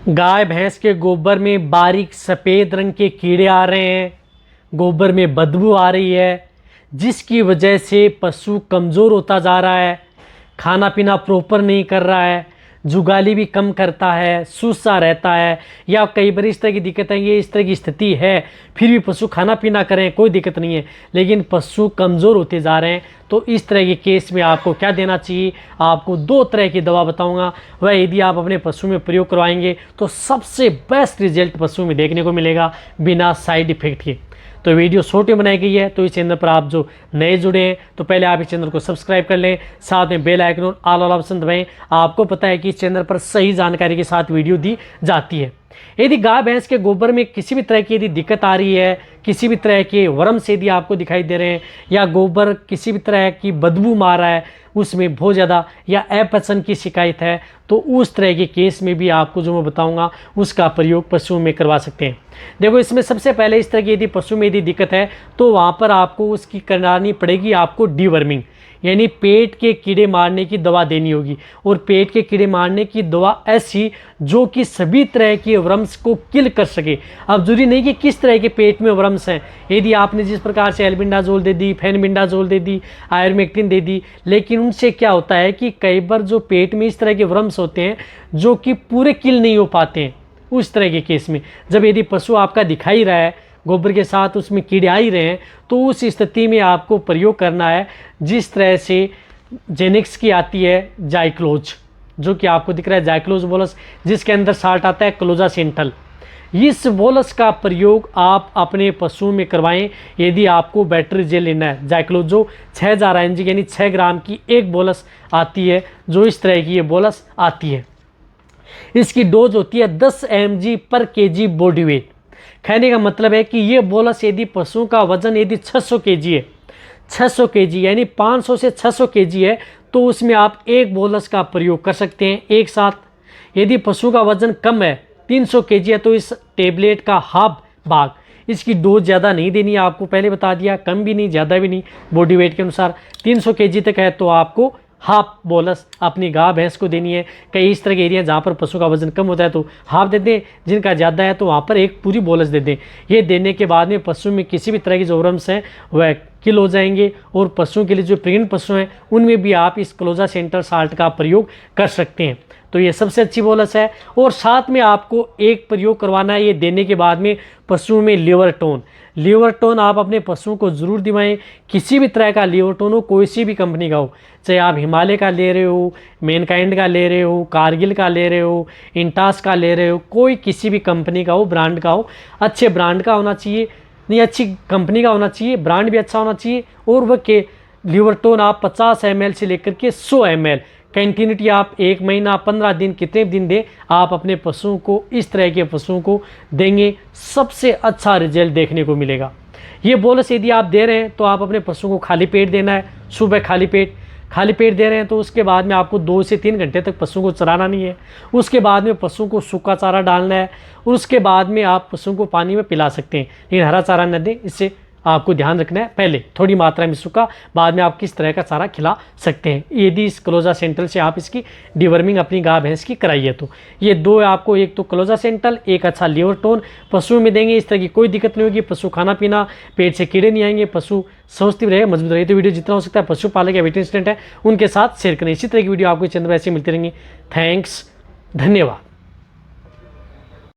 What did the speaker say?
गाय भैंस के गोबर में बारीक सफ़ेद रंग के कीड़े आ रहे हैं, गोबर में बदबू आ रही है, जिसकी वजह से पशु कमज़ोर होता जा रहा है, खाना पीना प्रॉपर नहीं कर रहा है, जुगाली भी कम करता है, सुस्त सा रहता है, या कई बार इस तरह की दिक्कत है, ये इस तरह की स्थिति है, फिर भी पशु खाना पीना करें कोई दिक्कत नहीं है, लेकिन पशु कमज़ोर होते जा रहे हैं। तो इस तरह के केस में आपको क्या देना चाहिए, आपको 2 तरह की दवा बताऊंगा। वह यदि आप अपने पशु में प्रयोग करवाएंगे तो सबसे बेस्ट रिजल्ट पशु में देखने को मिलेगा बिना साइड इफ़ेक्ट के। तो वीडियो छोटी बनाई गई है, तो इस चैनल पर आप जो नए जुड़े हैं तो पहले आप इस चैनल को सब्सक्राइब कर लें, साथ में बेल आइकन और ऑल वाला ऑप्शन दबाएं। आपको पता है कि इस चैनल पर सही जानकारी के साथ वीडियो दी जाती है। यदि गाय भैंस के गोबर में किसी भी तरह की यदि दिक्कत आ रही है, किसी भी तरह के वर्म्स यदि आपको दिखाई दे रहे हैं, या गोबर किसी भी तरह की बदबू मार रहा है, उसमें बहुत ज़्यादा या अपचन की शिकायत है, तो उस तरह के केस में भी आपको जो मैं बताऊंगा उसका प्रयोग पशुओं में करवा सकते हैं। देखो, इसमें सबसे पहले इस तरह की यदि पशु में यदि दिक्कत है तो वहाँ पर आपको उसकी करानी पड़ेगी आपको डीवर्मिंग, यानी पेट के कीड़े मारने की दवा देनी होगी। और पेट के कीड़े मारने की दवा ऐसी जो कि सभी तरह के वर्म्स को किल कर सके। अब जरूरी नहीं कि किस तरह के पेट में वर्म्स हैं, यदि आपने जिस प्रकार से एल्बिंडाजोल दे दी, फेनबिंडाजोल दे दी, आयरमेक्टिन दे दी, लेकिन उनसे क्या होता है कि कई बार जो पेट में इस तरह के वर्म्स होते हैं जो कि पूरे किल नहीं हो पाते हैं। उस तरह के केस में जब यदि पशु आपका दिखाई रहा है गोबर के साथ उसमें कीड़े आ ही रहे हैं, तो उस स्थिति में आपको प्रयोग करना है जिस तरह से जेनिक्स की आती है जाइक्लोज, जो कि आपको दिख रहा है जाइक्लोज बोलस, जिसके अंदर साल्ट आता है क्लोजासेंटल। इस बोलस का प्रयोग आप अपने पशु में करवाएं यदि आपको बैटरी जेल लेना है। जाइक्लोज जो 6000 mg यानी 6 ग्राम की एक बोलस आती है, जो इस तरह की ये बोलस आती है। इसकी डोज होती है 10 mg पर kg बॉडी वेट। कहने का मतलब है कि ये बोलस यदि पशु का वजन यदि 600 kg है, 600 kg यानी 500 से 600 kg है, तो उसमें आप एक बोलस का प्रयोग कर सकते हैं एक साथ। यदि पशु का वजन कम है, 300 kg है, तो इस टेबलेट का हाफ भाग, इसकी डोज ज़्यादा नहीं देनी है, आपको पहले बता दिया, कम भी नहीं ज़्यादा भी नहीं, बॉडी वेट के अनुसार। 300 kg तक है तो आपको हाफ बोलस अपनी गाय भैंस को देनी है। कई इस तरह के एरिया जहाँ पर पशु का वजन कम होता है तो हाफ दे दें, जिनका ज़्यादा है तो वहाँ पर एक पूरी बोलस दे दें। ये देने के बाद में पशु में किसी भी तरह की जो वर्म्स हैं वह किल हो जाएंगे। और पशुओं के लिए जो प्रेग्नेंट पशु हैं उनमें भी आप इस क्लोजासेंटल साल्ट का प्रयोग कर सकते हैं। तो ये सबसे अच्छी बोलस है। और साथ में आपको एक प्रयोग करवाना है ये देने के बाद में पशुओं में लिवरटोन। लिवरटोन आप अपने पशुओं को ज़रूर दिवाएं। किसी भी तरह का लिवरटोन हो, कोई सी भी कंपनी का हो, चाहे आप हिमालय का ले रहे हो, मैनकाइंड का ले रहे हो, कारगिल का ले रहे हो, इंटास का ले रहे हो, कोई किसी भी कंपनी का हो, ब्रांड का हो, अच्छे ब्रांड का होना चाहिए, नहीं अच्छी कंपनी का होना चाहिए, ब्रांड भी अच्छा होना चाहिए। और वह के लिवरटोन आप 50 ml से लेकर के 100 ml कंटिन्यूटी आप 1 महीना 15 दिन कितने दिन दें, आप अपने पशुओं को इस तरह के पशुओं को देंगे, सबसे अच्छा रिजल्ट देखने को मिलेगा। ये बोलस यदि आप दे रहे हैं तो आप अपने पशुओं को खाली पेट देना है। सुबह खाली पेट दे रहे हैं तो उसके बाद में आपको 2 से 3 घंटे तक पशुओं को चराना नहीं है। उसके बाद में पशुओं को सूखा चारा डालना है। और उसके बाद में आप पशुओं को पानी में पिला सकते हैं, लेकिन हरा चारा न दें, इससे आपको ध्यान रखना है। पहले थोड़ी मात्रा में सूखा, बाद में आप किस तरह का चारा खिला सकते हैं। यदि इस क्लोजासेंटल से आप इसकी डिवर्मिंग अपनी गाय भैंस की कराइए तो ये 2 आपको, एक तो क्लोजासेंटल, एक अच्छा लिवरटोन पशुओं में देंगे। इस तरह की कोई दिक्कत नहीं होगी, पशु खाना पीना, पेट से कीड़े नहीं आएंगे, पशु स्वस्थ रहेगा, मजबूत रहेगा। तो वीडियो जितना हो सकता है पशुपालक या वेटरनरी स्टूडेंट है उनके साथ शेयर करें। इसी तरह की वीडियो आपको चैनल पर ऐसे मिलती रहेंगी। थैंक्स, धन्यवाद।